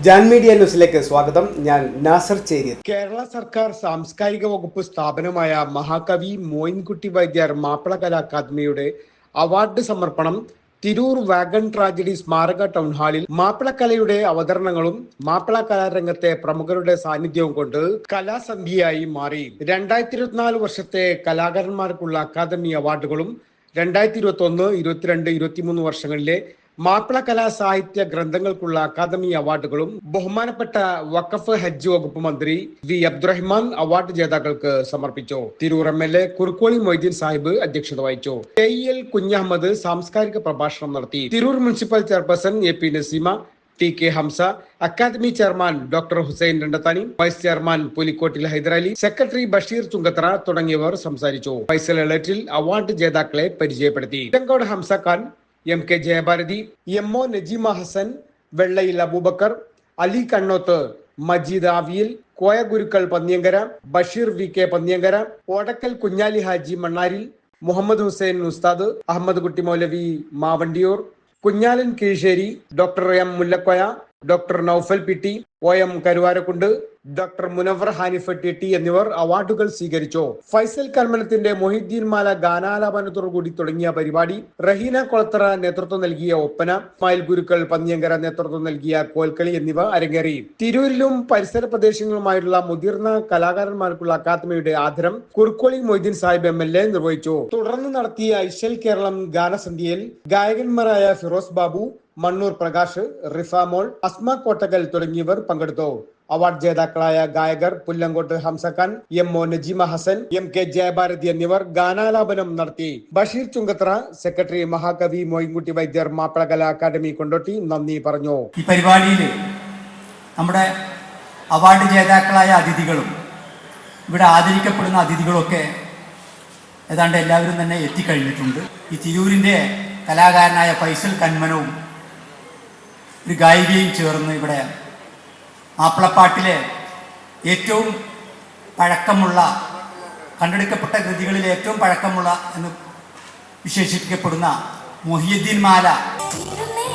Jan media ന്യൂസിലേക്ക് സ്വാഗതം. ഞാൻ നാസർ ചേരിയത്. കേരള സർക്കാർ സാംസ്കാരിക വകുപ്പ് സ്ഥാപനമായ മഹാകവി മോയിൻകുട്ടി വൈദ്യർ മാപ്പിള കലാ അക്കാദമിയുടെ അവാർഡ് സമർപ്പണം തിരൂർ വാഗൺ ട്രാജഡി സ്മാരക ടൗൺ ഹാളിൽ മാപ്പിളക്കലയുടെ അവതരണങ്ങളും മാപ്പിള കലാരംഗത്തെ പ്രമുഖരുടെ സാന്നിധ്യവും കൊണ്ട് കലാസന്ധ്യയായി മാറി. 2024 വർഷത്തെ കലാകാരന്മാർക്കുള്ള അക്കാദമി അവാർഡുകളും 2021, 22, 23 വർഷങ്ങളിലെ മാപ്പിള കലാ സാഹിത്യ ഗ്രന്ഥങ്ങൾക്കുള്ള അക്കാദമി അവാർഡുകളും ബഹുമാനപ്പെട്ട വഖഫ് ഹജ്ജ് വകുപ്പ് മന്ത്രി വി അബ്ദുറഹ്മാൻ അവാർഡ് ജേതാക്കൾക്ക് സമർപ്പിച്ചു. തിരൂർ MLA കുറുക്കോളി മൊയ്തീൻ സാഹിബ് അധ്യക്ഷത വഹിച്ചു. KEL കുഞ്ഞഹമ്മദ് സാംസ്കാരിക പ്രഭാഷണം നടത്തി. Tirur municipal chairperson AP Naseema, TK Hamza, academy chairman doctor Hussain Randathani, vice chairman Pulikkottil Hyderali, secretary Basheer Chungathara തുടങ്ങിയവർ സംസാരിച്ചു. ഫൈസൽ എളറ്റിൽ അവാർഡ് ജേതാക്കളെ പരിചയപ്പെടുത്തി. ഇടങ്കോട് ഹംസ ഖാൻ, MK ജയഭാരതി, MO നജീമ ഹസൻ, വെള്ളയിൽ അബൂബക്കർ, അലി കണ്ണോത്ത്, മജീദ് ആവിയിൽ, കോയ ഗുരുക്കൾ Panniyankara, Basheer VK Panniyankara, Odakkal Kunjali Haji മണ്ണാരിൽ, Muhammad Hussain Ustad, Ahmed Kutty Moulavi Mavandiyur, Kunhalan Kizhisseri, doctor M Mullakkoya, doctor Noufal PT, OM Karuvarakundu, doctor Munavar Hanif TT എന്നിവർ അവാർഡുകൾ സ്വീകരിച്ചു. ഫൈസൽ കർമ്മനത്തിന്റെ മൊഹിദ്ദീൻ മാല ഗാനാലാപനത്തോടുകൂടി തുടങ്ങിയ പരിപാടി റഹീന കൊളത്തറ നേതൃത്വം നൽകിയ ഒപ്പന, ഇസ്മായിൽ ഗുരുക്കൾ പന്നിയങ്കര നേതൃത്വം നൽകിയ കോൽക്കളി എന്നിവ അരങ്ങേറി. തിരൂരിലും പരിസര പ്രദേശങ്ങളുമായുള്ള മുതിർന്ന കലാകാരന്മാർക്കുള്ള അക്കാദമിയുടെ ആദരം കുറുക്കോളി മൊയ്തീൻ സാഹിബ് MLA നിർവഹിച്ചു. തുടർന്ന് നടത്തിയ ഐശ്വൽ കേരളം ഗാനസന്ധ്യയിൽ ഗായകന്മാരായ ഫിറോസ് ബാബു, മണ്ണൂർ പ്രകാശ്, റിഫാമോൾ, അസ്മ കോട്ടകൽ തുടങ്ങിയവർ പങ്കെടുത്തു. അവാർഡ് ജേതാക്കളായ ഗായകർ പുല്ലങ്കോട്ട് ഹംസഖാൻ, MO നജീമ ഹസൻ, MK ജയഭാരതി എന്നിവർ ഗാനാലാപനം നടത്തി. ബഷീർ ചുങ്കത്തറ, സെക്രട്ടറി മഹാകവി മോയിൻകുട്ടി വൈദ്യർ മാപ്പിള കലാ അക്കാദമി കൊണ്ടോട്ടി നന്ദി പറഞ്ഞു. ഈ പരിപാടിയിൽ നമ്മുടെ അവാർഡ് ജേതാക്കളായ അതിഥികളും ഇവിടെ ആദരിക്കപ്പെടുന്ന അതിഥികളൊക്കെ ഏതാണ്ട് എല്ലാവരും തന്നെ എത്തിക്കഴിഞ്ഞിട്ടുണ്ട്. ഈ തിരൂരിൻ്റെ കലാകാരനായ ഫൈസൽ കന്മനവും ഒരു ഗായികയും ചേർന്ന് ഇവിടെ മാപ്പിളപ്പാട്ടിലെ ഏറ്റവും പഴക്കമുള്ള, കണ്ടെടുക്കപ്പെട്ട കൃതികളിൽ ഏറ്റവും പഴക്കമുള്ള എന്ന് വിശേഷിപ്പിക്കപ്പെടുന്ന മൊഹിയുദ്ദീൻ മാല ൂരുമേ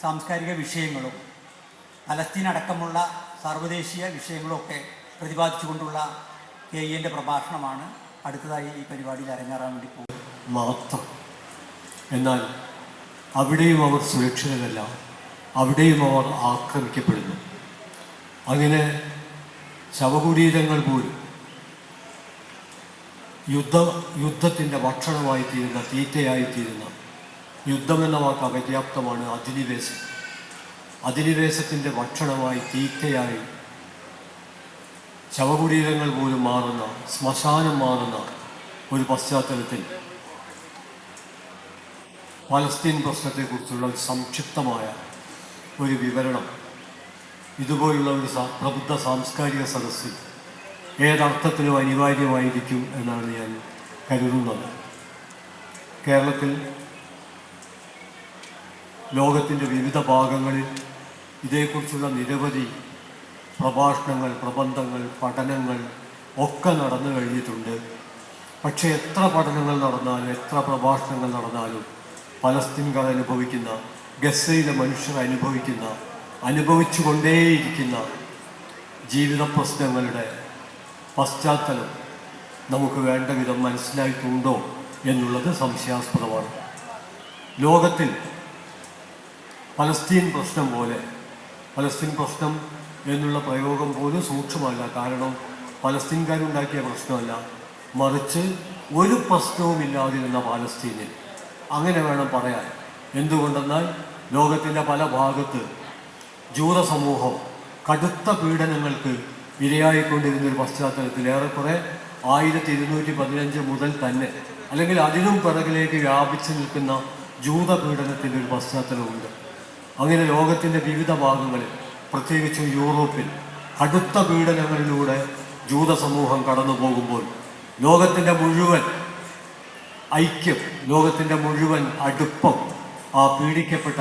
സാംസ്കാരിക വിഷയങ്ങളും പലസ്തീൻ അടക്കമുള്ള സാർവദേശീയ വിഷയങ്ങളൊക്കെ പ്രതിപാദിച്ചുകൊണ്ടുള്ള KEൻ്റെ പ്രഭാഷണമാണ് അടുത്തതായി ഈ പരിപാടിയിൽ അരങ്ങേറാൻ വേണ്ടി പോകുന്നത്. മാത്രം. എന്നാൽ അവിടെയും അവർ സുരക്ഷിതരല്ല, അവിടെയും അവർ ആക്രമിക്കപ്പെടുന്നു. അങ്ങനെ ശവകുടീരങ്ങൾ പോലും യുദ്ധത്തിൻ്റെ ഭക്ഷണമായിത്തീരുന്ന, തീറ്റയായിത്തീരുന്ന, യുദ്ധമെന്ന വാക്ക് അപര്യാപ്തമാണ്, അധിനിവേശത്തിൻ്റെ ഭക്ഷണമായി, തീറ്റയായി ശവകുടീരങ്ങൾ പോലും മാറുന്ന, ശ്മശാനം മാറുന്ന ഒരു പശ്ചാത്തലത്തിൽ പലസ്തീൻ പ്രശ്നത്തെക്കുറിച്ചുള്ള സംക്ഷിപ്തമായ ഒരു വിവരണം ഇതുപോലുള്ള ഒരു പ്രബുദ്ധ സാംസ്കാരിക സദസ്സിൽ ഏതർത്ഥത്തിലും അനിവാര്യമായിരിക്കും എന്നാണ് ഞാൻ കരുതുന്നത്. കേരളത്തിൽ ലോകത്തിൻ്റെ വിവിധ ഭാഗങ്ങളിൽ ഇതേക്കുറിച്ചുള്ള നിരവധി പ്രഭാഷണങ്ങൾ, പ്രബന്ധങ്ങൾ, പഠനങ്ങൾ ഒക്കെ നടന്നു കഴിഞ്ഞിട്ടുണ്ട്. പക്ഷേ എത്ര പഠനങ്ങൾ നടന്നാലും, എത്ര പ്രഭാഷണങ്ങൾ നടന്നാലും പലസ്തീൻകാർ അനുഭവിക്കുന്ന, ഗസയിലെ മനുഷ്യർ അനുഭവിച്ചു കൊണ്ടേയിരിക്കുന്ന ജീവിത പ്രശ്നങ്ങളുടെ പശ്ചാത്തലം നമുക്ക് വേണ്ട വിധം മനസ്സിലായിട്ടുണ്ടോ എന്നുള്ളത് സംശയാസ്പദമാണ്. ലോകത്തിൽ പലസ്തീൻ പ്രശ്നം പോലെ, പലസ്തീൻ പ്രശ്നം എന്നുള്ള പ്രയോഗം പോലും സൂക്ഷ്മമല്ല. കാരണം പലസ്തീൻകാരുണ്ടാക്കിയ പ്രശ്നമല്ല, മറിച്ച് ഒരു പ്രശ്നവുമില്ലാതിരുന്ന പാലസ്തീനിൽ, അങ്ങനെ വേണം പറയാൻ. എന്തുകൊണ്ടെന്നാൽ ലോകത്തിൻ്റെ പല ഭാഗത്ത് ജൂത സമൂഹം കടുത്ത പീഡനങ്ങൾക്ക് ഇരയായിക്കൊണ്ടിരുന്നൊരു പശ്ചാത്തലത്തിൽ ഏറെക്കുറെ 1215 മുതൽ തന്നെ, അല്ലെങ്കിൽ അതിനും പിറകിലേക്ക് വ്യാപിച്ചു നിൽക്കുന്ന ജൂത പീഡനത്തിൻ്റെ ഒരു പശ്ചാത്തലമുണ്ട്. അങ്ങനെ ലോകത്തിൻ്റെ വിവിധ ഭാഗങ്ങളിൽ, പ്രത്യേകിച്ചും യൂറോപ്പിൽ കടുത്ത പീഡനങ്ങളിലൂടെ ജൂത സമൂഹം കടന്നു പോകുമ്പോൾ ലോകത്തിൻ്റെ മുഴുവൻ ഐക്യം, ലോകത്തിൻ്റെ മുഴുവൻ അടുപ്പം ആ പീഡിക്കപ്പെട്ട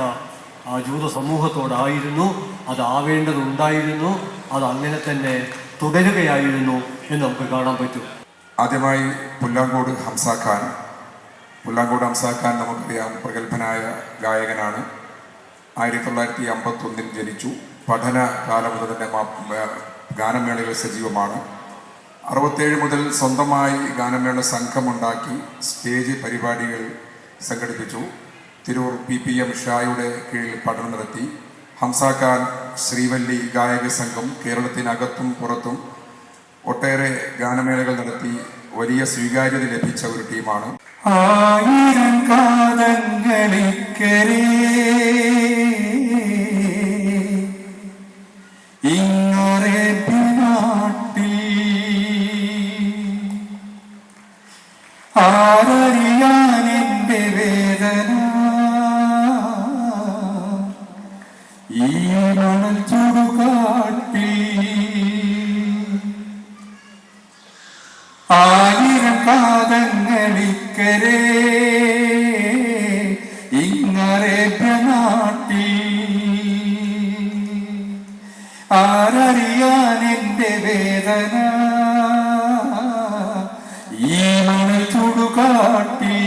ആ ജൂത സമൂഹത്തോടായിരുന്നു. അതാവേണ്ടതുണ്ടായിരുന്നു, അതങ്ങനെ തന്നെ തുടരുകയായിരുന്നു എന്ന് നമുക്ക് കാണാൻ പറ്റും. ആദ്യമായി പുല്ലാങ്കോട് ഹംസ ഖാൻ നമുക്കറിയാം, പ്രഗത്ഭനായ ഗായകനാണ്. 1951 ജനിച്ചു. പഠന കാലം മുതൽ തന്നെ ഗാനമേളകൾ സജീവമാണ്. 67 മുതൽ സ്വന്തമായി ഗാനമേള സംഘമുണ്ടാക്കി സ്റ്റേജ് പരിപാടികൾ സംഘടിപ്പിച്ചു. തിരൂർ PPM ഷായുടെ കീഴിൽ പഠനം നടത്തി. ഹംസ ഖാൻ ശ്രീവല്ലി ഗായക സംഘം കേരളത്തിനകത്തും പുറത്തും ഒട്ടേറെ ഗാനമേളകൾ നടത്തി വലിയ സ്വീകാര്യത ലഭിച്ച ഒരു ടീമാണ്. ആയിരം കാലങ്ങളിക്കരേ ആരറിയാനെന്റെ വേദന ഈ മണൽ ചുടുകാട്ടി. ആയിരം കാതങ്ങളിക്കരേ ഇങ്ങറേബ്യ നാട്ടി. ആരറിയാനെന്റെ വേദന ഈ മണൽ ചുടുകാട്ടി.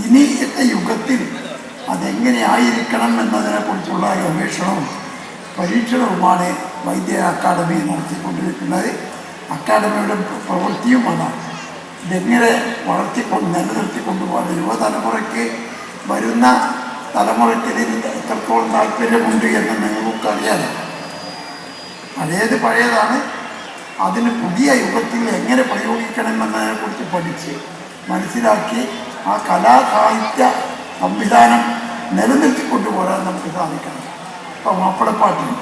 ഇനിയത്തെ യുഗത്തിൽ അതെങ്ങനെ ആയിരിക്കണം എന്നതിനെക്കുറിച്ചുള്ള ഗവേഷണവും പരീക്ഷണവുമാണ് വൈദ്യ അക്കാദമി നടത്തിക്കൊണ്ടിരിക്കുന്നത്. അക്കാദമിയുടെ പ്രവൃത്തിയും അതാണ്. ഇതെങ്ങനെ നിലനിർത്തിക്കൊണ്ടുപോകാൻ യുവതലമുറയ്ക്ക്, വരുന്ന തലമുറയ്ക്ക് ഇതിന് എത്രത്തോളം താല്പര്യമുണ്ട് എന്ന് നിങ്ങൾക്കറിയാതെ. പഴയതാണ്. അതിന് പുതിയ യുഗത്തിൽ എങ്ങനെ പ്രയോഗിക്കണമെന്നതിനെക്കുറിച്ച് പഠിച്ച് മനസ്സിലാക്കി ആ കലാസാഹിത്യ സംവിധാനം നിലനിർത്തിക്കൊണ്ടുപോകാൻ നമുക്ക് സാധിക്കണം. ഇപ്പോൾ മാപ്പിളപ്പാട്ടുണ്ട്.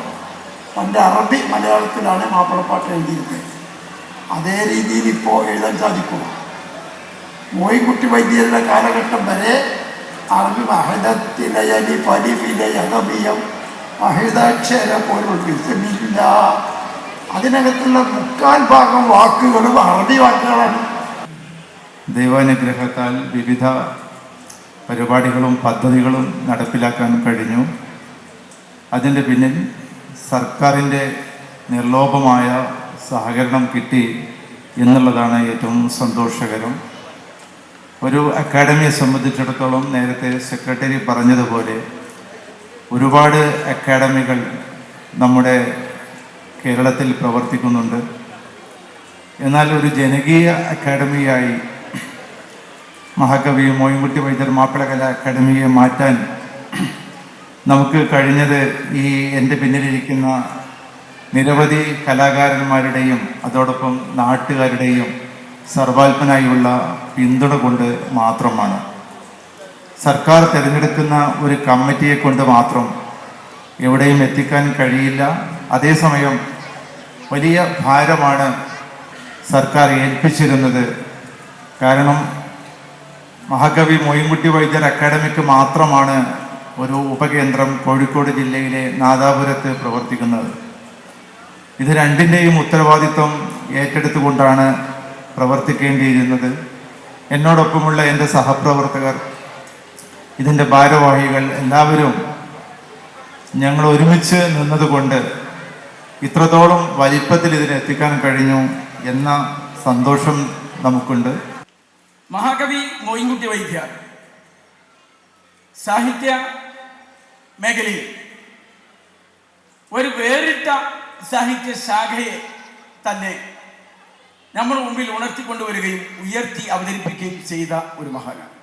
പണ്ട് അറബി മലയാളത്തിലാണ് മാപ്പിളപ്പാട്ട് എഴുതിയിരുന്നത്. അതേ രീതിയിൽ ഇപ്പോൾ എഴുതാൻ സാധിക്കുക. മോയിൻകുട്ടി വൈദ്യരുടെ കാലഘട്ടം വരെ അറബി മഹദത്തിലയലി ഫലിഫിലയഹബിയം മഹിദാക്ഷര പോലുള്ള അതിനകത്തുള്ള 3/4 വാക്കുകളും അറബി വാക്കുകളാണ്. ദൈവാനുഗ്രഹത്താൽ വിവിധ പരിപാടികളും പദ്ധതികളും നടപ്പിലാക്കാൻ കഴിഞ്ഞു. അതിൻ്റെ പിന്നിൽ സർക്കാരിൻ്റെ നിർലോഭമായ സഹകരണം കിട്ടി എന്നുള്ളതാണ് ഏറ്റവും സന്തോഷകരം. ഒരു അക്കാഡമിയെ സംബന്ധിച്ചിടത്തോളം നേരത്തെ സെക്രട്ടറി പറഞ്ഞതുപോലെ ഒരുപാട് അക്കാഡമികൾ നമ്മുടെ കേരളത്തിൽ പ്രവർത്തിക്കുന്നുണ്ട്. എന്നാൽ ഒരു ജനകീയ അക്കാഡമിയായി മഹാകവി മോയിൻകുട്ടി വൈദ്യർ മാപ്പിളകലാ അക്കാദമിയെ മാറ്റാൻ നമുക്ക് കഴിഞ്ഞത് ഈ എൻ്റെ പിന്നിലിരിക്കുന്ന നിരവധി കലാകാരന്മാരുടെയും അതോടൊപ്പം നാട്ടുകാരുടെയും സർവാത്മനായുള്ള പിന്തുണ കൊണ്ട് മാത്രമാണ്. സർക്കാർ തിരഞ്ഞെടുക്കുന്ന ഒരു കമ്മിറ്റിയെ കൊണ്ട് മാത്രം എവിടെയും എത്തിക്കാൻ കഴിയില്ല. അതേസമയം വലിയ ഭാരമാണ് സർക്കാർ ഏൽപ്പിച്ചിരുന്നത്. കാരണം മഹാകവി മോയിൻകുട്ടി വൈദ്യർ അക്കാദമിക്ക് മാത്രമാണ് ഒരു ഉപകേന്ദ്രം കോഴിക്കോട് ജില്ലയിലെ നാദാപുരത്ത് പ്രവർത്തിക്കുന്നത്. ഇത് രണ്ടിൻ്റെയും ഉത്തരവാദിത്വം ഏറ്റെടുത്തുകൊണ്ടാണ് പ്രവർത്തിക്കേണ്ടിയിരുന്നത്. എന്നോടൊപ്പമുള്ള എൻ്റെ സഹപ്രവർത്തകർ, ഇതിൻ്റെ ഭാരവാഹികൾ എല്ലാവരും ഞങ്ങൾ ഒരുമിച്ച് നിന്നതുകൊണ്ട് ഇത്രത്തോളം വലിപ്പത്തിൽ ഇതിനെത്തിക്കാൻ കഴിഞ്ഞു എന്ന സന്തോഷം നമുക്കുണ്ട്. മഹാകവി മോയിൻകുട്ടി വൈദ്യർ സാഹിത്യ മേഖലയിൽ ഒരു വേറിട്ട സാഹിത്യ ശാഖയെ തന്നെ നമ്മുടെ മുമ്പിൽ ഉണർത്തിക്കൊണ്ടുവരികയും ഉയർത്തി അവതരിപ്പിക്കുകയും ചെയ്ത ഒരു മഹാനാണ്.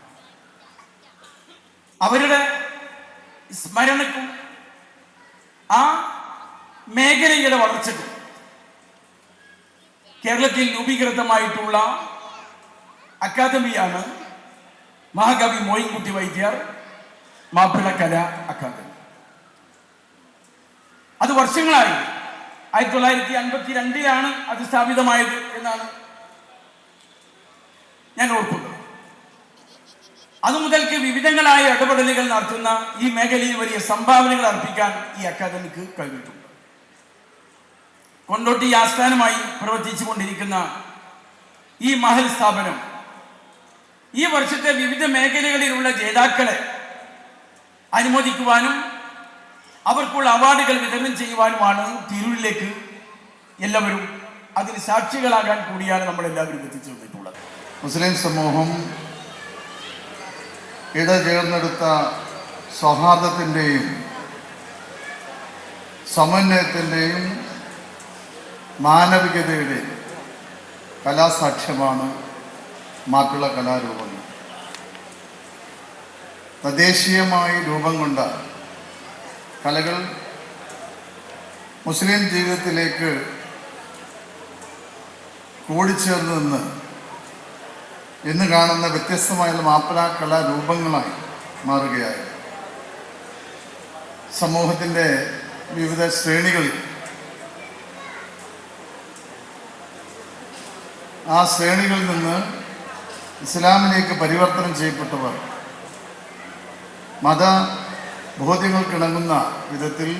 അവരുടെ സ്മരണക്കും ആ മേഖലയുടെ വളർച്ചയ്ക്കും കേരളത്തിൽ രൂപീകൃതമായിട്ടുള്ള അക്കാദമിയാണ് മഹാകവി മോയിൻകുട്ടി വൈദ്യർ മാപ്പിളകലാ അക്കാദമി. അത് വർഷങ്ങളായി 1952 അത് സ്ഥാപിതമായത് എന്നാണ് ഞാൻ ഓർക്കുന്നത്. അതുമുതൽക്ക് വിവിധങ്ങളായ ഇടപെടലുകൾ നടത്തുന്ന ഈ മേഖലയിൽ വലിയ സംഭാവനകൾ അർപ്പിക്കാൻ ഈ അക്കാദമിക്ക് കഴിഞ്ഞിട്ടുണ്ട്. കൊണ്ടോട്ടി ആസ്ഥാനമായി പ്രവർത്തിച്ചു കൊണ്ടിരിക്കുന്ന ഈ മഹൽ സ്ഥാപനം ഈ വർഷത്തെ വിവിധ മേഖലകളിലുള്ള ജേതാക്കളെ അനുമോദിക്കുവാനും അവർക്കുള്ള അവാർഡുകൾ വിതരണം ചെയ്യുവാനുമാണ് തിരൂരിലേക്ക് എല്ലാവരും അതിന് സാക്ഷികളാകാൻ കൂടിയാണ് നമ്മളെല്ലാവരും എത്തിച്ചു വന്നിട്ടുള്ളത്. മുസ്ലിം സമൂഹം ഇടചേർന്നെടുത്ത സൗഹാർദ്ദത്തിൻ്റെയും സമന്വയത്തിൻ്റെയും മാനവികതയുടെയും കലാസാക്ഷ്യമാണ് മാപ്പിള കലാരൂപങ്ങൾ. തദ്ദേശീയമായി രൂപം കൊണ്ട കലകൾ മുസ്ലിം ജീവിതത്തിലേക്ക് കൂടിച്ചേർന്ന് നിന്ന് ഇന്ന് കാണുന്ന വ്യത്യസ്തമായ മാപ്പിള കലാരൂപങ്ങളായി മാറുകയായി. സമൂഹത്തിൻ്റെ വിവിധ ശ്രേണികളിൽ ആ ശ്രേണികളിൽ നിന്ന് ഇസ്ലാമിലേക്ക് പരിവർത്തനം ചെയ്യപ്പെട്ടവർ മതബോധ്യങ്ങൾക്കിണങ്ങുന്ന വിധത്തിൽ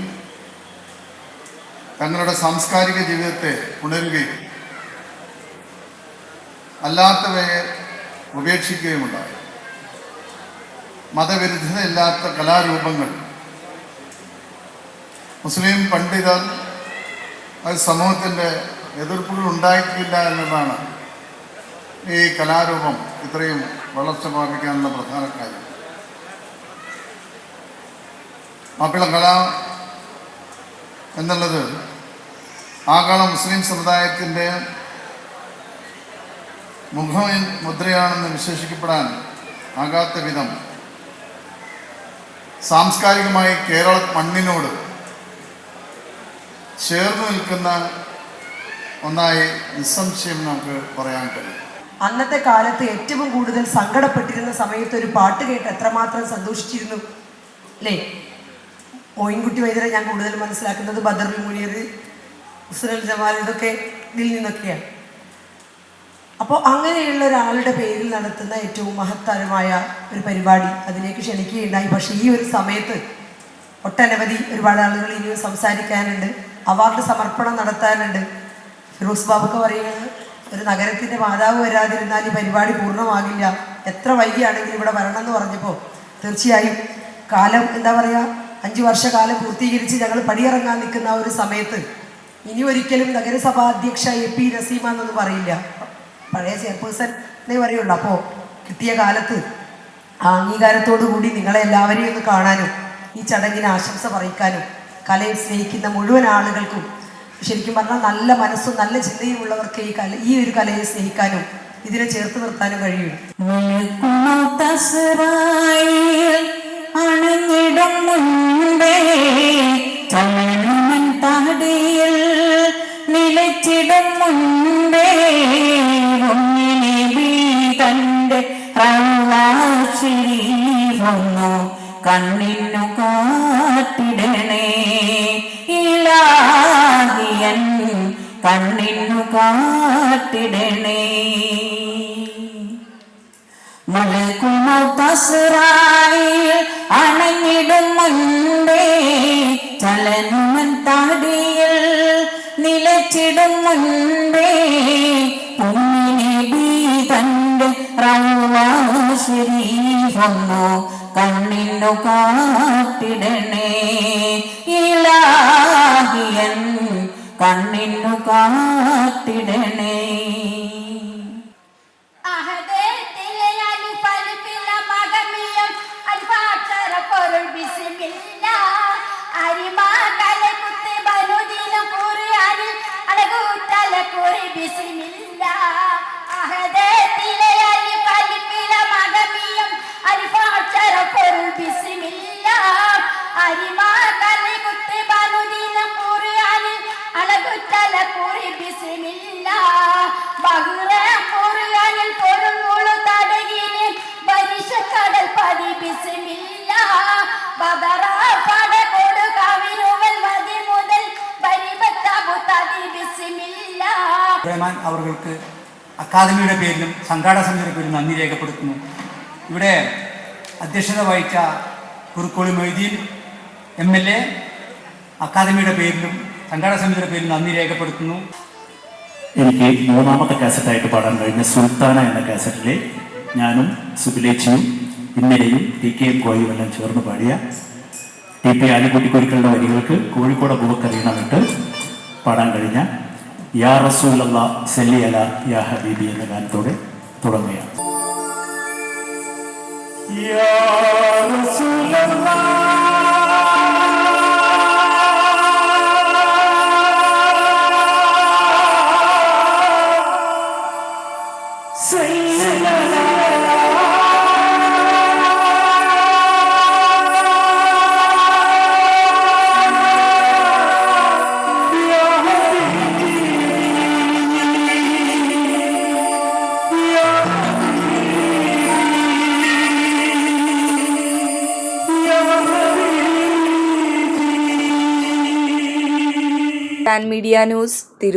തങ്ങളുടെ സാംസ്കാരിക ജീവിതത്തെ ഉണരുകയും അല്ലാത്തവയെ ഉപേക്ഷിക്കുകയുമുണ്ടായി. മതവിരുദ്ധതയില്ലാത്ത കലാരൂപങ്ങൾ മുസ്ലിം പണ്ഡിതർ അത് സമൂഹത്തിൻ്റെ എതിർപ്പുകൾ ഉണ്ടായിട്ടില്ല എന്നതാണ് ഈ കലാരൂപം ഇത്രയും വളർച്ച പ്രാപിക്കാനുള്ള പ്രധാന കാര്യം. മാപ്പിള കല എന്നുള്ളത് ആഗോള മുസ്ലിം സമുദായത്തിൻ്റെ മുദ്രയാണെന്ന് വിശേഷിക്കപ്പെടാൻ ആകാത്ത വിധം സാംസ്കാരികമായി കേരള മണ്ണിനോട് ചേർന്ന് നിൽക്കുന്ന ഒന്നായി നിസ്സംശയം നമുക്ക് പറയാൻ കഴിയും. അന്നത്തെ കാലത്ത് ഏറ്റവും കൂടുതൽ സങ്കടപ്പെട്ടിരുന്ന സമയത്ത് ഒരു പാട്ട് കേട്ട് എത്രമാത്രം സന്തോഷിച്ചിരുന്നു അല്ലേ? മോയിൻകുട്ടി വൈദ്യരെ ഞാൻ കൂടുതൽ മനസ്സിലാക്കുന്നത് ബദറുൽ മുനീർ, ഹുസ്നുൽ ജമാൽ, ഇതൊക്കെ ഇതിൽ നിന്നൊക്കെയാണ്. അപ്പോൾ അങ്ങനെയുള്ള ഒരാളുടെ പേരിൽ നടത്തുന്ന ഏറ്റവും മഹത്തരമായ ഒരു പരിപാടി അതിലേക്ക് ക്ഷണിക്കുകയുണ്ടായി. പക്ഷേ ഈ ഒരു സമയത്ത് ഒട്ടനവധി ഒരുപാട് ആളുകൾ ഇനിയും സംസാരിക്കാനുണ്ട്, അവാർഡ് സമർപ്പണം നടത്താനുണ്ട്. ഫിറോസ് ബാബൊക്കെ പറയുന്നത് ഒരു നഗരത്തിൻ്റെ മാതാവ് വരാതിരുന്നാൽ ഈ പരിപാടി പൂർണ്ണമാകില്ല, എത്ര വൈകിയാണെങ്കിലും ഇവിടെ വരണം എന്ന് പറഞ്ഞപ്പോൾ തീർച്ചയായും കാലം എന്താ പറയുക 5 വർഷക്കാലം പൂർത്തീകരിച്ച് ഞങ്ങൾ പടിയിറങ്ങാൻ നിൽക്കുന്ന ആ ഒരു സമയത്ത് ഇനി ഒരിക്കലും നഗരസഭാ അധ്യക്ഷ AP നസീമ എന്നൊന്നും പറയില്ല, പഴയ ചെയർപേഴ്സൺ എന്നേ പറയുള്ളൂ. അപ്പോൾ കിട്ടിയ കാലത്ത് ആ അംഗീകാരത്തോടു കൂടി നിങ്ങളെ എല്ലാവരെയും ഒന്ന് കാണാനും ഈ ചടങ്ങിന് ആശംസ പറയിക്കാനും കലയെ സ്നേഹിക്കുന്ന മുഴുവൻ ആളുകൾക്കും ശരിക്കും പറഞ്ഞാൽ നല്ല മനസ്സും നല്ല ചിന്തയും ഉള്ളവർക്ക് ഈ ഒരു കലയെ സ്നേഹിക്കാനും ഇതിനെ ചേർത്ത് നിർത്താനും കഴിയും. അണഞ്ഞിടും മുൻപേ ചലനമൻ താടിയിൽ നിലച്ചിടും മുൻപേ തന്റെ റൗളാശിരീഫൊന്നു കണ്ണിനു കാട്ടിടണേ ഇലാഹിയൻ കണ്ണിനു കാട്ടിടണേ. മലക്കുമൗത്തസ്റായിൽ അണഞ്ഞിടും മുൻപേ ചലനുമൻ താടിയിൽ നിലച്ചിടും മുൻപേ പുണ്യനബി തന്റെ റൗളാശരീഫൊന്നു കണ്ണിനു കാട്ടിടണേ ഇലാഹിയൻ കണ്ണിനു കാട്ടിടണേ. റഹ്മാൻ അവർക്ക് അക്കാദമിയുടെ പേരിലും സംഘാടക സമിതിയുടെ പേരിലും നന്ദി രേഖപ്പെടുത്തുന്നു. ഇവിടെ അധ്യക്ഷത വഹിച്ച കുറുക്കോളി മൊയ്തീൻ MLA അക്കാദമിയുടെ പേരിലും സംഘാടക സമിതിയുടെ പേരിലും നന്ദി രേഖപ്പെടുത്തുന്നു. എനിക്ക് മൂന്നാമത്തെ കാസറ്റായിട്ട് പാടാൻ കഴിഞ്ഞ സുൽത്താന എന്ന കാസറ്റിലെ ഞാനും സുബിലേച്ചിയും ഇന്നലെയും TK കോയും എല്ലാം ചേർന്ന് പാടിയ TP ആലിക്കുട്ടി കുരുക്കളുടെ വരികൾക്ക് കോഴിക്കോട് അബൂബക്കറിയണമിട്ട് പാടാൻ കഴിഞ്ഞ യാ റസൂലല്ലാ സല്ലി അലാ യാ ഹബീബി എന്ന ഗാനത്തോടെ തുടങ്ങുകയാണ്. യാ റസൂലല്ലാ മീഡിയ ന്യൂസ് തിരൂർ.